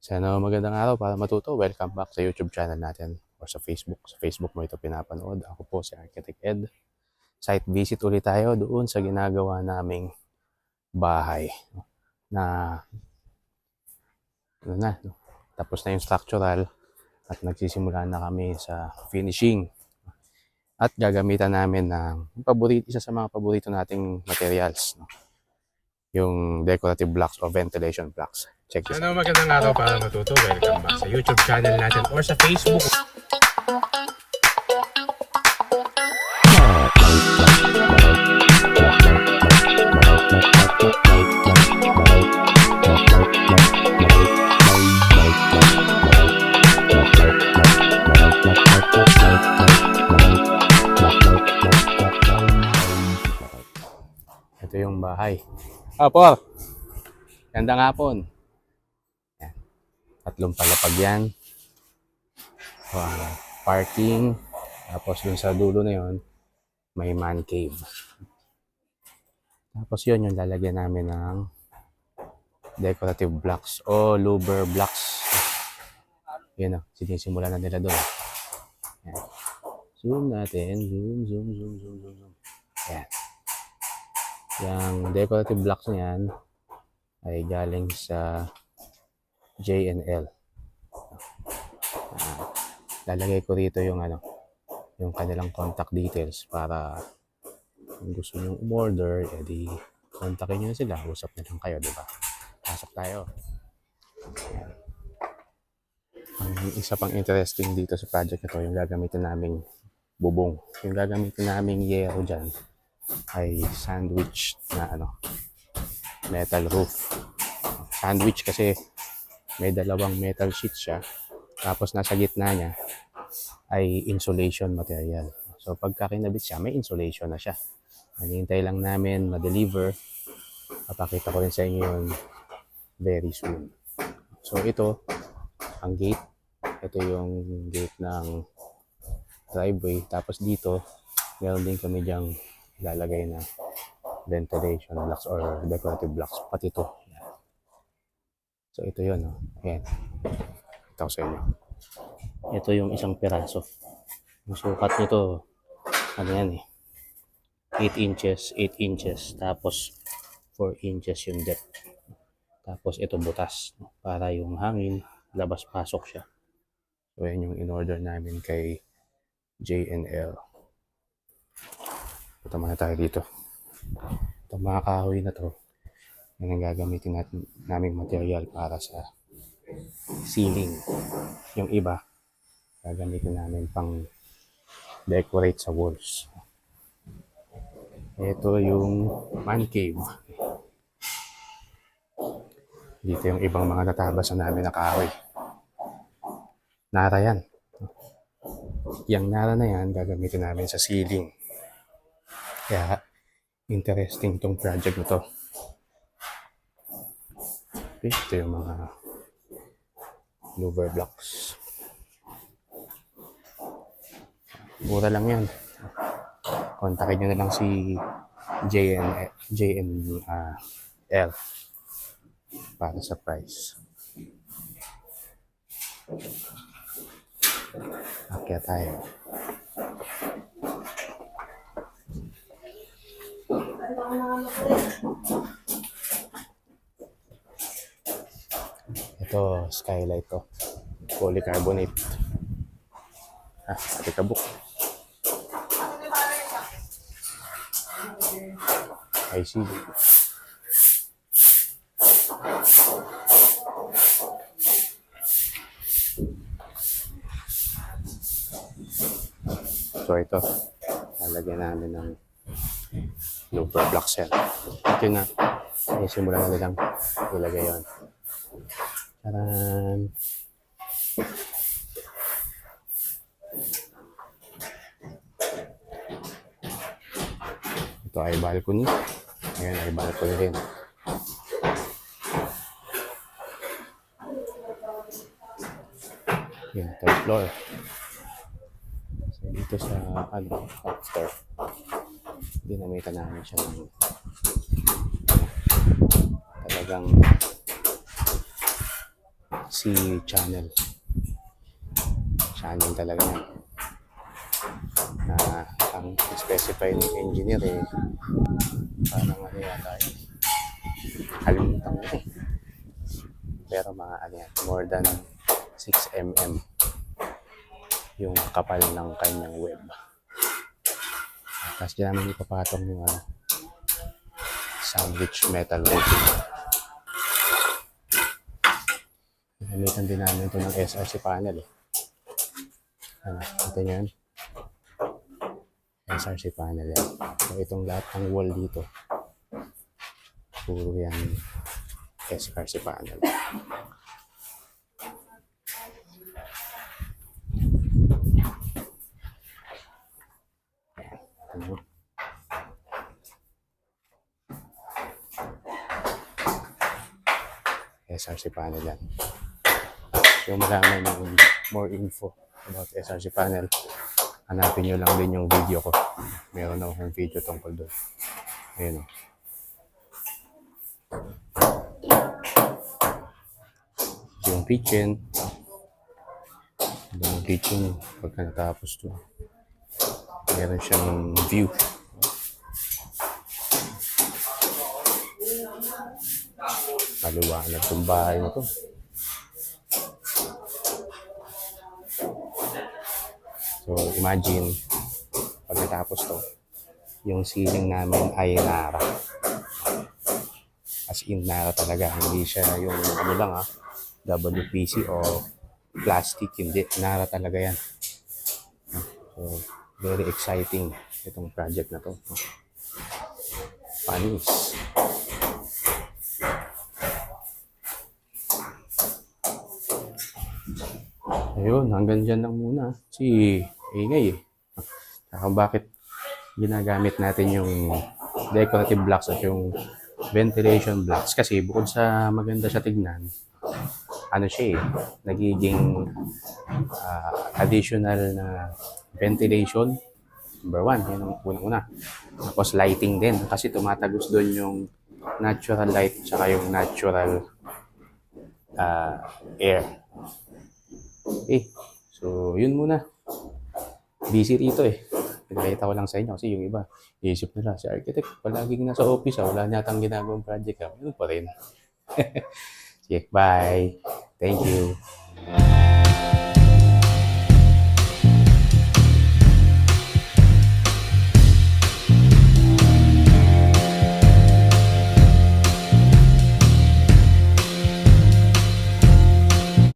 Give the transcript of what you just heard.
Sana magandang araw para matuto. Welcome back sa YouTube channel natin or sa Facebook. Sa Facebook mo ito pinapanood. Ako po si Architect Ed. Site visit ulit tayo doon sa ginagawa naming bahay na tapos na yung structural at nagsisimula na kami sa finishing. At gagamitan namin ng isa sa mga paborito nating materials, yung decorative blocks o ventilation blocks. Check this out. Magandang araw para matuto. Welcome back sa YouTube channel natin or sa Facebook. Ito yung bahay. Por! Gandang hapon. Yan. 3 palapag yan. Parking. Tapos dun sa dulo na yon may man cave. Tapos yun yung lalagyan namin ng decorative blocks o louver blocks. Yan o. Sinisimula na nila doon. Yan. Zoom natin. Zoom. Yan. Yung decorative blocks na yan ay galing sa J&L. Lalagay ko rito yung yung kanilang contact details para kung gusto nyo umorder, edi kontakin nyo sila, usap na lang kayo, diba? Pasok tayo. Ayan. Ang isa pang interesting dito sa project na to, yung gagamitin naming bubong. Yung gagamitin naming yero dyan ay sandwich na metal roof. Sandwich kasi may dalawang metal sheet siya, tapos nasa gitna niya ay insulation material. So pagka kinabit siya, may insulation na siya. Hinihintay lang namin ma-deliver. Papakita ko rin sa inyo yun very soon. So ito ang gate. Ito yung gate ng driveway. Tapos dito meron din kami dyang lalagay na ventilation blocks or decorative blocks. Pati ito. So ito yun. Ayan. Ito sa inyo. Ito yung isang piraso. Yung sukat nito, 8 inches, 8 inches. Tapos 4 inches yung depth. Tapos ito butas. Para yung hangin, labas-pasok siya. So yan yung in-order namin kay J&L. Punta muna tayo dito. Itong mga kahoy na to, yan ang gagamitin naming material para sa ceiling. Yung iba, gagamitin namin pang decorate sa walls. Ito yung man cave. Dito yung ibang mga natabasan namin na kahoy. Nara yan. Yung nara na yan, gagamitin namin sa ceiling. Kaya, interesting tong project na to. Okay, ito yung mga louver blocks. Mura lang yan. Kontakin nyo na lang si JNL para sa price. Okay tayo. Ito, skylight to. Polycarbonate. Pati kabuk. I see. So ito, lalagyan namin ng louver blocks yan. Ito na, simulan na nilang ilagay yun. Taran! Ito ay balcony. Ayan ay balcony rin. Yan, third floor. So, dito sa after, ginamitan namin siya ng talagang AC channel. Channel talaga yan. Na ang specify ng engineer parang ano yata yun. Kalimutan ko Pero mga ano yan, more than 6 mm yung kapal ng kanyang web. Tapos dyan namin ipapatong yung sandwich metal roofing. Nalitan din namin ito ng SRC panel ito nyo yan. SRC panel yan. So itong lahat ng wall dito, puro yan SRC panel. SRC panel yan. Yung malaman ng more info about SRC panel, hanapin nyo lang din yung video ko. Meron akong video tungkol doon. Ayun yung kitchen. Yung kitchen, pagka natapos to, meron siyang view. Maliwanag itong bahay na to. So, imagine, pag natapos to, yung ceiling namin ay nara. As in, nara talaga. Hindi siya yung ano lang WPC o plastic. Hindi. Nara talaga yan. So, very exciting itong project na to. Panis. Ayun, hanggang dyan lang muna. Si ingay Saka bakit ginagamit natin yung decorative blocks at yung ventilation blocks. Kasi bukod sa maganda siya tignan, ano siya nagiging additional na ventilation. Number one, yan ang unang-una. Tapos lighting din. Kasi tumatagos doon yung natural light tsaka yung natural air. Okay. So, yun muna. Busy rito Pinakita ko lang sa inyo kasi yung iba, iisip nila, si architect, palaging nasa office wala niyatang ginagawang project. Yun pa rin. Sige, bye. Thank you.